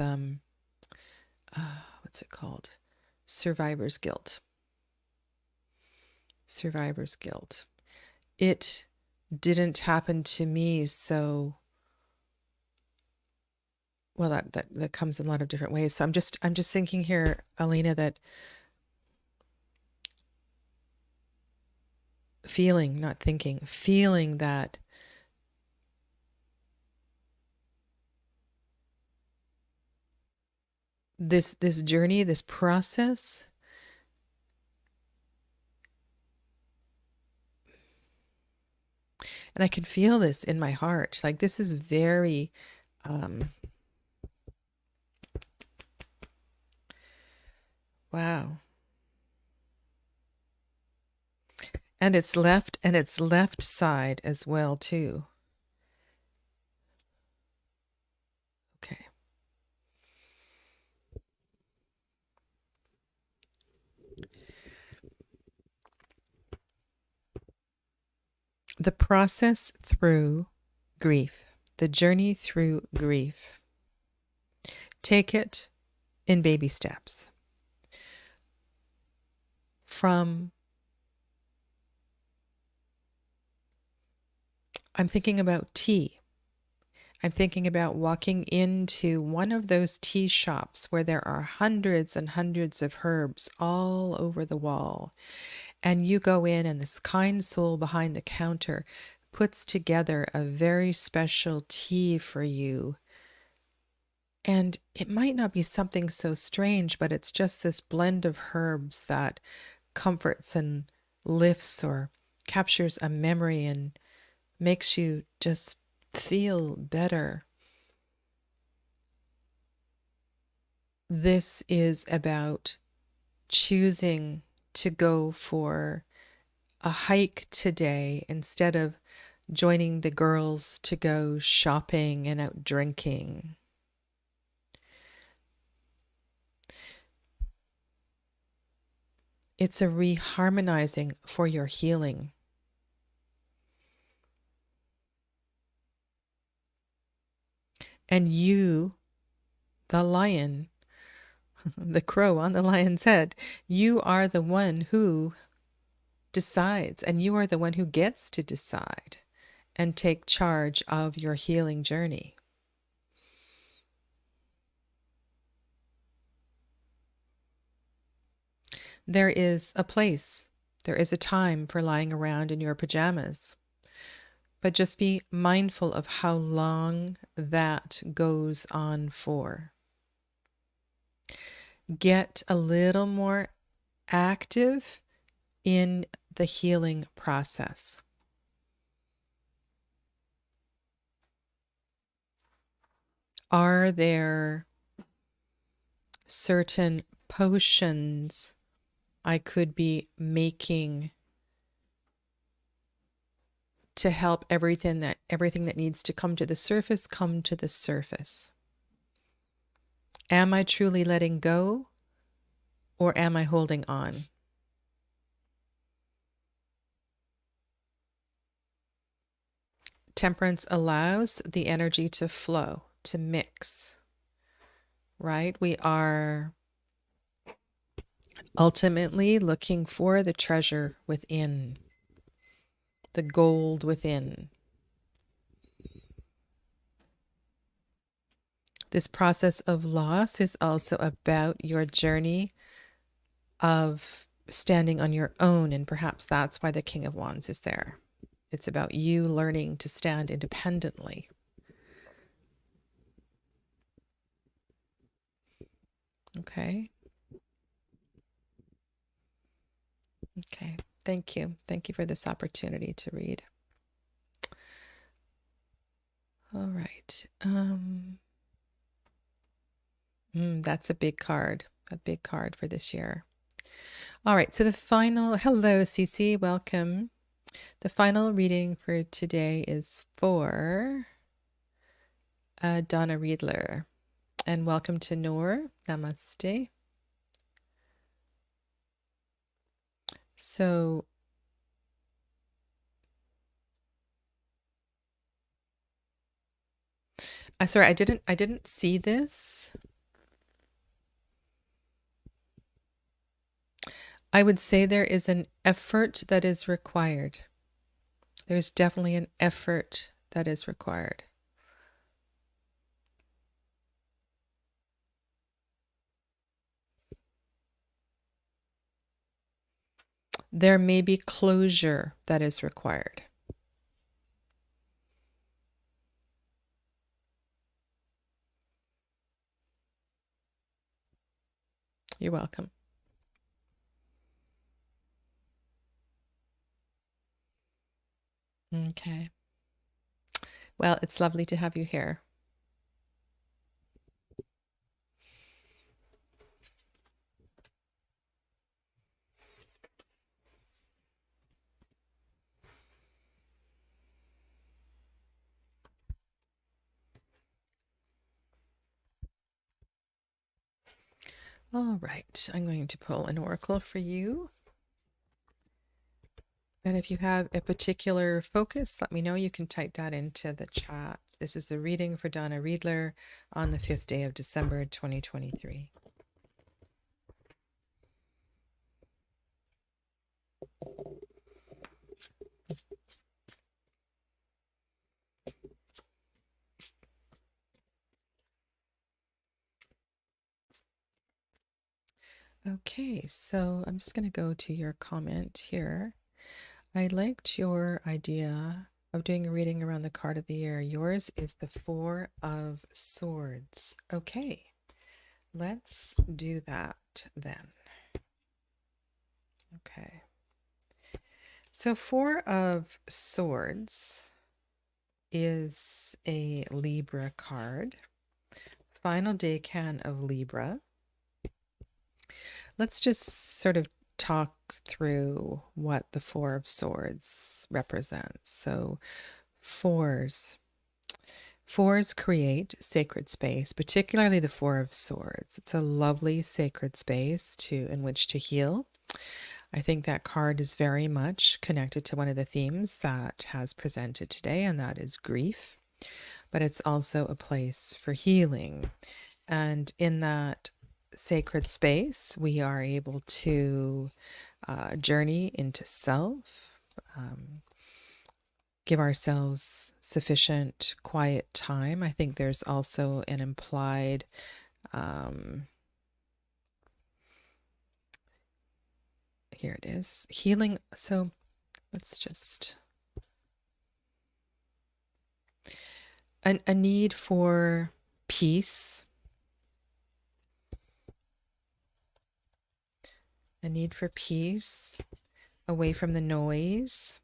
what's it called? Survivor's guilt. Survivor's guilt. It didn't happen to me, so well that comes in a lot of different ways. So I'm just thinking here, Alina, that feeling, not thinking, feeling that this journey, this process, and I can feel this in my heart. Like this is very wow. And it's left side as well too. Okay. The process through grief, the journey through grief. Take it in baby steps. I'm thinking about tea. I'm thinking about walking into one of those tea shops where there are hundreds and hundreds of herbs all over the wall. And you go in, and this kind soul behind the counter puts together a very special tea for you. And it might not be something so strange, but it's just this blend of herbs that comforts and lifts or captures a memory and makes you just feel better. This is about choosing to go for a hike today instead of joining the girls to go shopping and out drinking. It's a reharmonizing for your healing. And you, the lion, the crow on the lion's head, you are the one who decides, and you are the one who gets to decide and take charge of your healing journey. There is a place, there is a time for lying around in your pajamas, but just be mindful of how long that goes on for. Get a little more active in the healing process. Are there certain potions I could be making to help everything that needs to come to the surface come to the surface? Am I truly letting go, or am I holding on? Temperance allows the energy to flow, to mix, right? We are ultimately looking for the treasure within, the gold within. This process of loss is also about your journey of standing on your own, and perhaps that's why the King of Wands is there. It's about you learning to stand independently. Okay. Okay. Thank you. Thank you for this opportunity to read. All right. That's a big card for this year. All right. So the final, hello, Cece, welcome. The final reading for today is for Donna Riedler. And welcome to Noor. Namaste. So sorry, I didn't see this. I would say there is an effort that is required. There's definitely an effort that is required. There may be closure that is required. You're welcome. Okay. Well, it's lovely to have you here. All right, I'm going to pull an oracle for you. And if you have a particular focus, let me know. You can type that into the chat. This is a reading for Donna Riedler on the 5th day of December, 2023. Okay, so I'm just going to go to your comment here. I liked your idea of doing a reading around the card of the year. Yours is the Four of Swords. Okay, let's do that then. Okay. So Four of Swords is a Libra card. Final decan of Libra. Let's just sort of talk through what the Four of Swords represents. So fours create sacred space, particularly the Four of Swords. It's a lovely sacred space in which to heal. I think that card is very much connected to one of the themes that has presented today, and that is grief. But it's also a place for healing. And in that sacred space, we are able to journey into self, give ourselves sufficient quiet time. I think there's also an implied here it is, healing. So let's just a need for peace, away from the noise,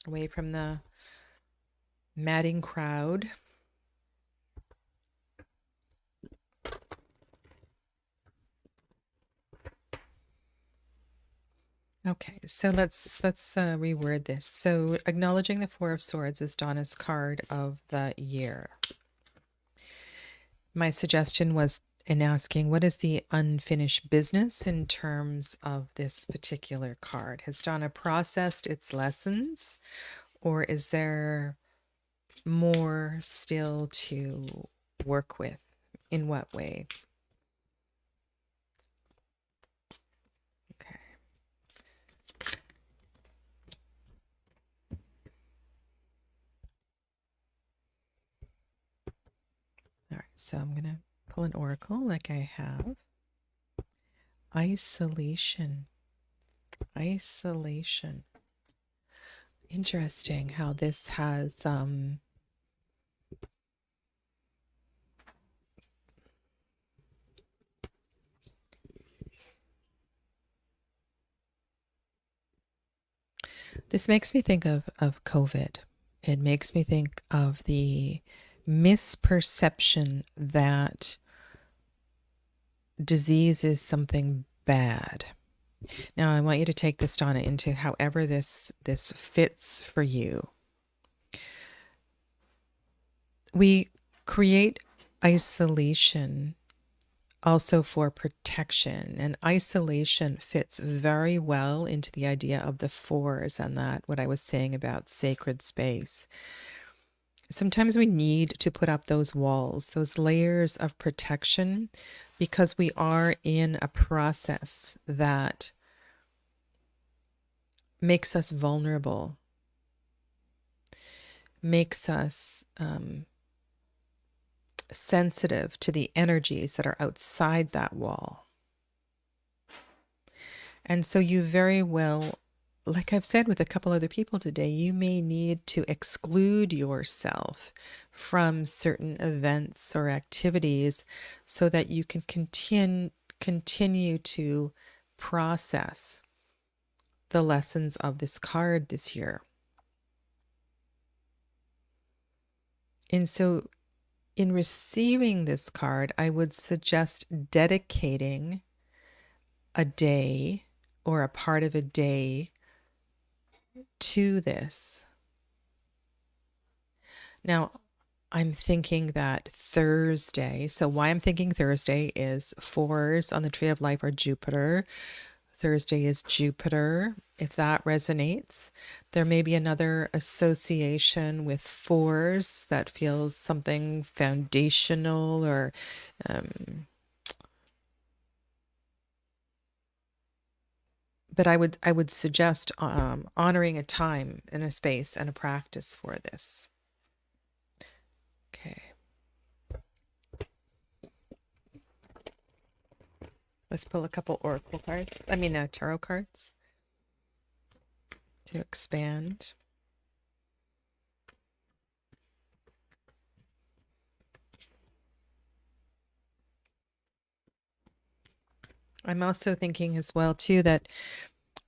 away from the madding crowd. Okay, so let's reword this. So acknowledging the Four of Swords is Donna's card of the year. My suggestion was in asking, what is the unfinished business in terms of this particular card? Has Donna processed its lessons, or is there more still to work with? In what way? Okay. All right, so I'm going to pull an oracle like I have. Isolation. Isolation. Interesting how this has this makes me think of COVID. It makes me think of the misperception that disease is something bad. Now, I want you to take this, Donna, into however this fits for you. We create isolation also for protection, and isolation fits very well into the idea of the fours and that what I was saying about sacred space. Sometimes we need to put up those walls, those layers of protection, because we are in a process that makes us vulnerable, makes us sensitive to the energies that are outside that wall. And so you very well, like I've said with a couple other people today, you may need to exclude yourself from certain events or activities so that you can continue to process the lessons of this card this year. And so in receiving this card, I would suggest dedicating a day or a part of a day to this. Now, I'm thinking that Thursday, so why I'm thinking Thursday is fours on the Tree of Life are Jupiter. Thursday is Jupiter. If that resonates, there may be another association with fours that feels something foundational or but I would suggest honoring a time and a space and a practice for this. Okay. Let's pull a couple oracle cards. Tarot cards to expand. I'm also thinking as well, too, that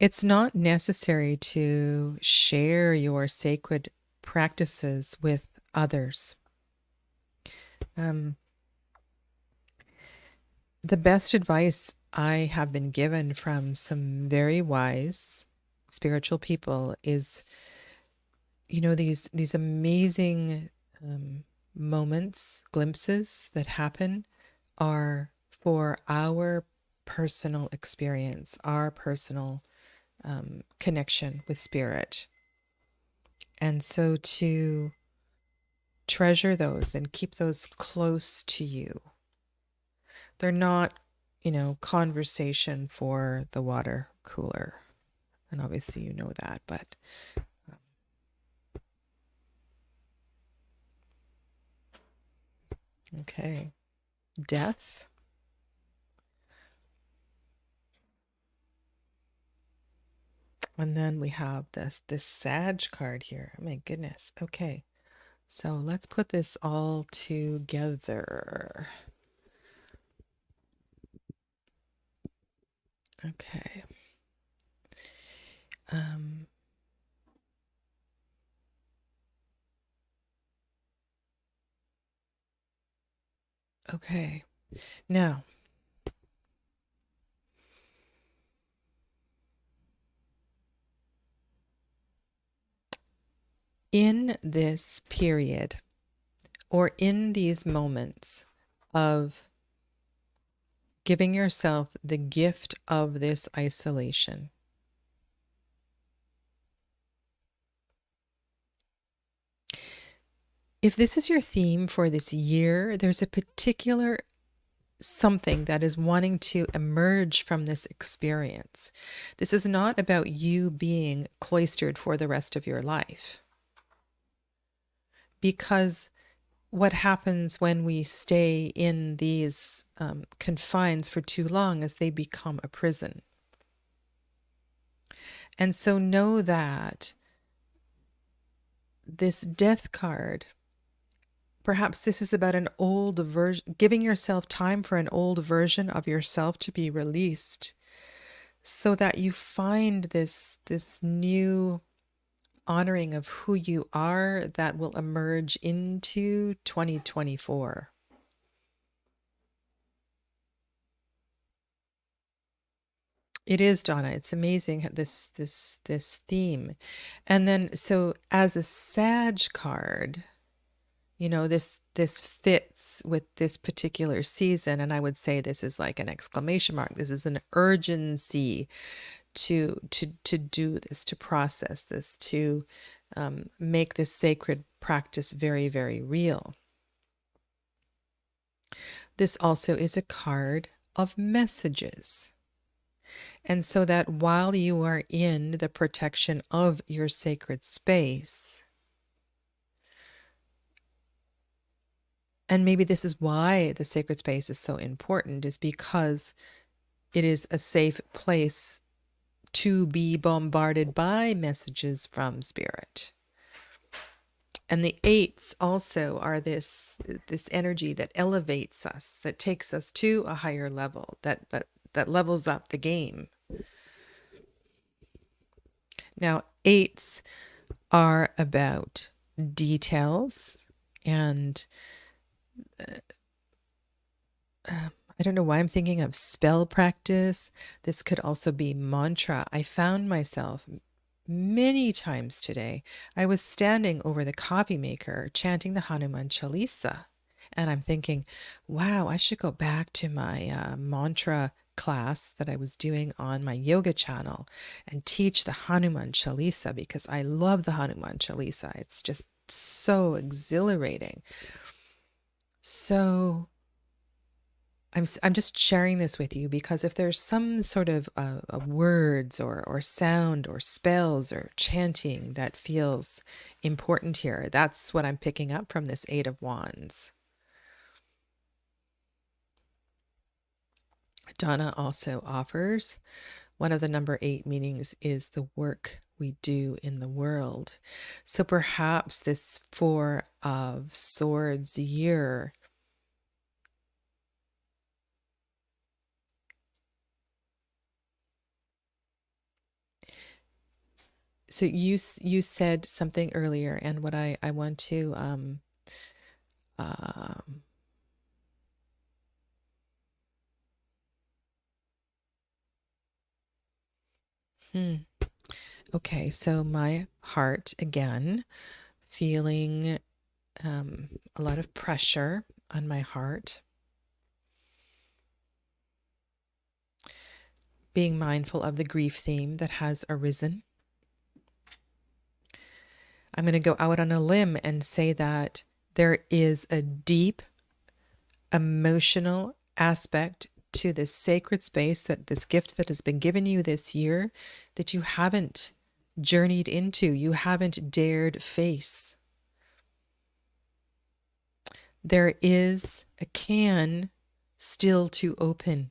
it's not necessary to share your sacred practices with others. The best advice I have been given from some very wise spiritual people is, these amazing moments, glimpses that happen are for our personal experience, our personal connection with spirit. And so to treasure those and keep those close to you. They're not, conversation for the water cooler. And obviously you know that, but okay. Death. And then we have this Sag card here. Oh my goodness. Okay. So let's put this all together. Okay. Okay. Now, in this period or in these moments of giving yourself the gift of this isolation, if this is your theme for this year, there's a particular something that is wanting to emerge from this experience. This is not about you being cloistered for the rest of your life. Because what happens when we stay in these confines for too long is they become a prison. And so know that this death card, perhaps this is about an old version, giving yourself time for an old version of yourself to be released so that you find this new honoring of who you are that will emerge into 2024. It is, Donna. It's amazing this theme. And then so as a Sag card, you know, this fits with this particular season, and I would say this is like an exclamation mark. This is an urgency to do this, to process this, to make this sacred practice very, very real. This also is a card of messages. And so that while you are in the protection of your sacred space, and maybe this is why the sacred space is so important, is because it is a safe place to be bombarded by messages from spirit. And the eights also are this energy that elevates us, that takes us to a higher level, that levels up the game. Now, eights are about details and I don't know why I'm thinking of spell practice. This could also be mantra. I found myself many times today. I was standing over the coffee maker chanting the Hanuman Chalisa. And I'm thinking, wow, I should go back to my mantra class that I was doing on my yoga channel and teach the Hanuman Chalisa because I love the Hanuman Chalisa. It's just so exhilarating. So I'm just sharing this with you because if there's some sort of words or sound or spells or chanting that feels important here, that's what I'm picking up from this Eight of Wands. Donna also offers one of the number 8 meanings is the work we do in the world. So perhaps this Four of Swords year so you said something earlier, and what I want to okay, so my heart again, feeling a lot of pressure on my heart, being mindful of the grief theme that has arisen. I'm going to go out on a limb and say that there is a deep emotional aspect to this sacred space, that this gift that has been given you this year that you haven't journeyed into, you haven't dared face. There is a can still to open.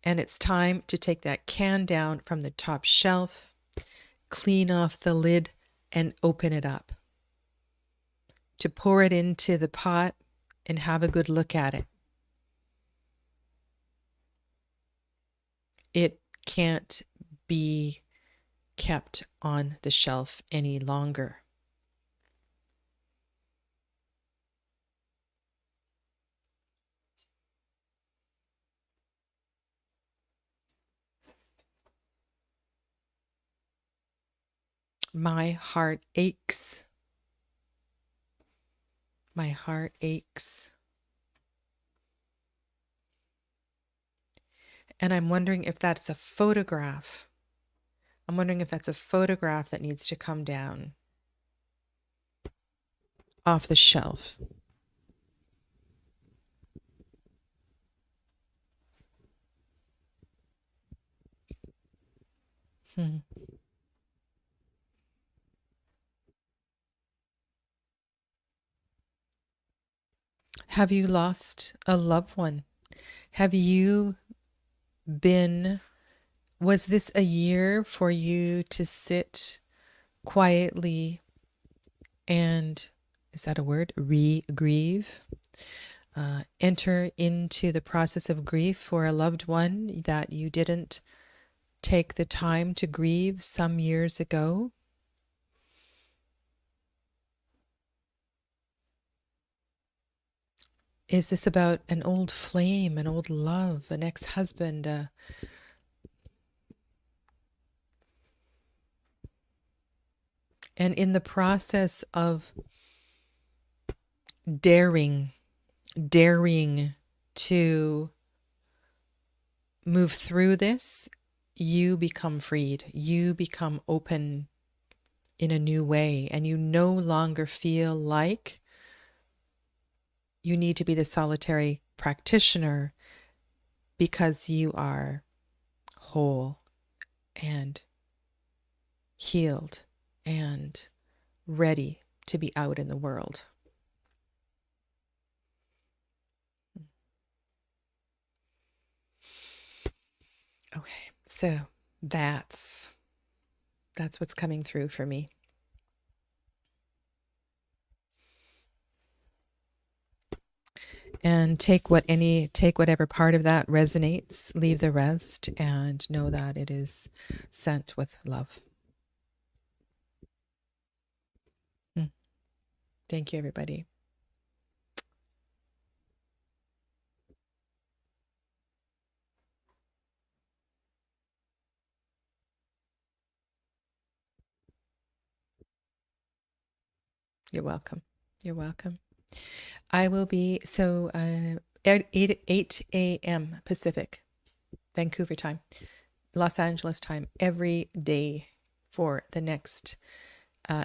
And it's time to take that can down from the top shelf, clean off the lid, and open it up. To pour it into the pot and have a good look at it. It can't be kept on the shelf any longer. My heart aches. My heart aches. And I'm wondering if that's a photograph. I'm wondering if that's a photograph that needs to come down off the shelf. Have you lost a loved one? Have you been, was this a year for you to sit quietly and, is that a word? Grieve? Enter into the process of grief for a loved one that you didn't take the time to grieve some years ago? Is this about an old flame, an old love, an ex-husband? And in the process of daring to move through this, you become freed. You become open in a new way, and you no longer feel like you need to be the solitary practitioner because you are whole and healed and ready to be out in the world. Okay, so that's what's coming through for me. And take whatever part of that resonates, leave the rest, and know that it is sent with love. Thank you, everybody. You're welcome. You're welcome. I will be, so at 8 a.m. Pacific, Vancouver time, Los Angeles time, every day for the next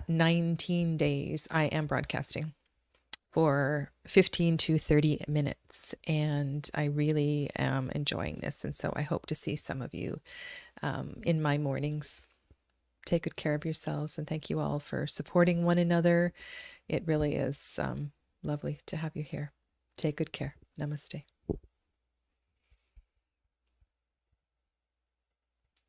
19 days. I am broadcasting for 15 to 30 minutes, and I really am enjoying this. And so I hope to see some of you in my mornings. Take good care of yourselves, and thank you all for supporting one another. It really is lovely to have you here. Take good care. Namaste.